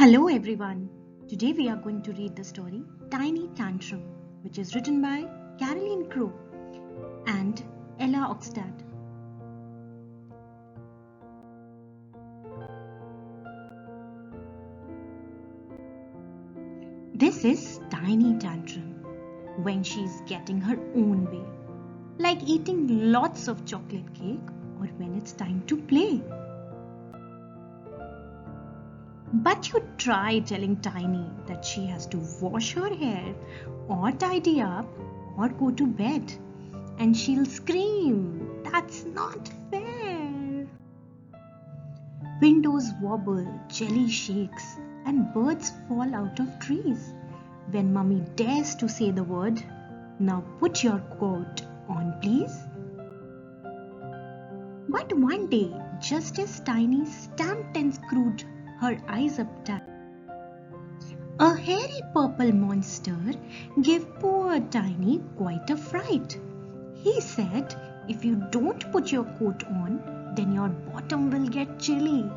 Hello everyone. Today we are going to read the story Tiny Tantrum, which is written by Caroline Crowe and Ella Okstad. This is Tiny Tantrum when she is getting her own way, like eating lots of chocolate cake or when it's time to play. But you try telling Tiny that she has to wash her hair or tidy up or go to bed, and she'll scream, "That's not fair!" Windows wobble, jelly shakes, and birds fall out of trees when Mummy dares to say the word, "Now put your coat on, please." But one day, just as Tiny stamped and screwed her eyes up tight, a hairy purple monster gave poor Tiny quite a fright. He said, "If you don't put your coat on, then your bottom will get chilly.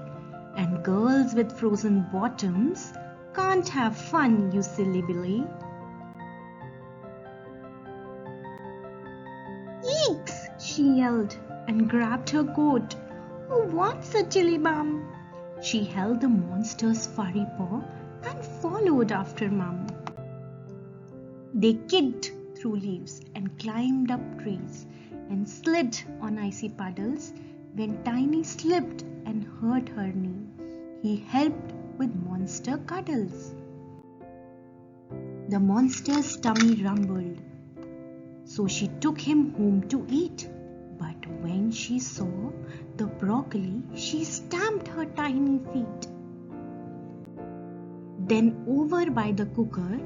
And girls with frozen bottoms can't have fun, you silly Billy." "Eeks!" she yelled and grabbed her coat. "Who wants a chilly bum?" She held the monster's furry paw and followed after Mum. They kicked through leaves and climbed up trees and slid on icy puddles. When Tiny slipped and hurt her knee, he helped with monster cuddles. The monster's tummy rumbled, so she took him home to eat. But when she saw the broccoli, she stamped her tiny feet. Then over by the cooker,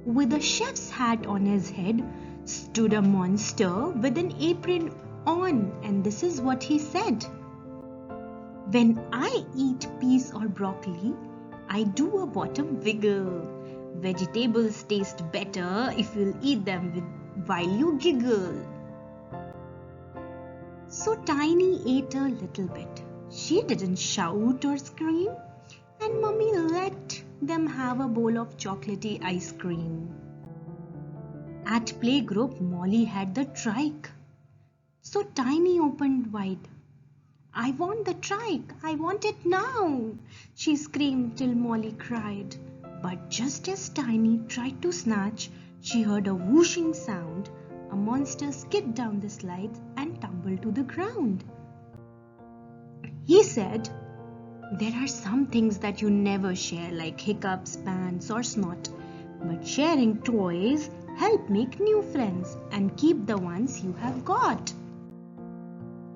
with a chef's hat on his head, stood a monster with an apron on, and this is what he said. "When I eat peas or broccoli, I do a bottom wiggle. Vegetables taste better if you'll eat them while you giggle." So Tiny ate a little bit. She didn't shout or scream, and Mummy let them have a bowl of chocolatey ice cream. At playgroup, Molly had the trike. So Tiny opened wide. "I want the trike! I want it now!" she screamed till Molly cried. But just as Tiny tried to snatch, she heard a whooshing sound. A monster skipped down the slides and tumbled to the ground. He said, "There are some things that you never share, like hiccups, pants, or snot. But sharing toys help make new friends and keep the ones you have got."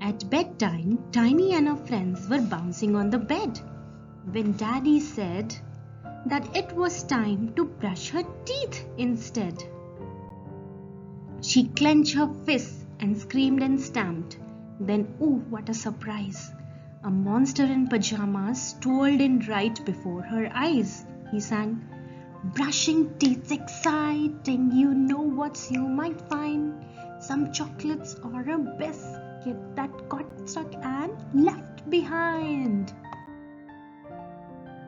At bedtime, Tiny and her friends were bouncing on the bed when Daddy said that it was time to brush her teeth instead. She clenched her fists and screamed and stamped. Then, oh, what a surprise! A monster in pajamas strolled in right before her eyes. He sang, "Brushing teeth's exciting, you know what you might find. Some chocolates or a biscuit that got stuck and left behind."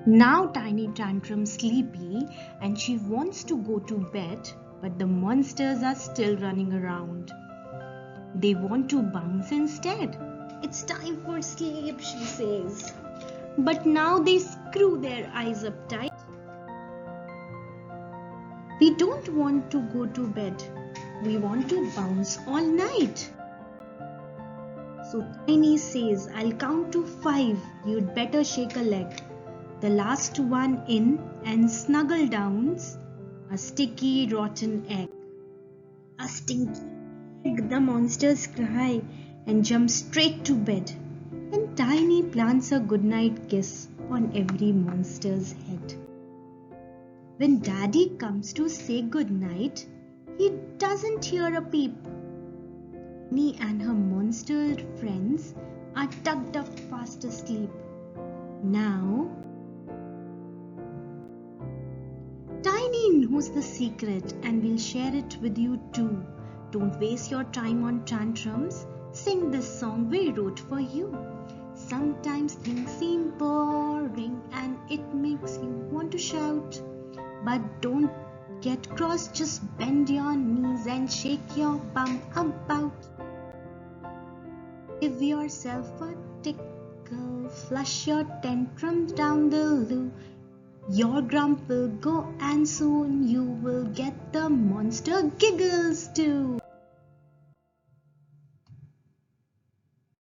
Now Tiny Tantrum's sleepy and she wants to go to bed, but the monsters are still running around. They want to bounce instead. "It's time for sleep," she says. But now they screw their eyes up tight. "We don't want to go to bed. We want to bounce all night." So Tiny says, "I'll count to 5. You'd better shake a leg." The last one in and snuggle downs a sticky, rotten egg. "A stinky egg," the monsters cry and jump straight to bed. And Tiny plants a goodnight kiss on every monster's head. When Daddy comes to say goodnight, he doesn't hear a peep. Tiny and her monster friends are tucked up fast asleep. Now, Tiny knows the secret and will share it with you too. Don't waste your time on tantrums. Sing this song we wrote for you. Sometimes things seem boring and it makes you want shout. But don't get cross, just bend your knees and shake your bum about. Give yourself a tickle, flush your tantrums down the loo. Your grump will go and soon you will get the monster giggles too.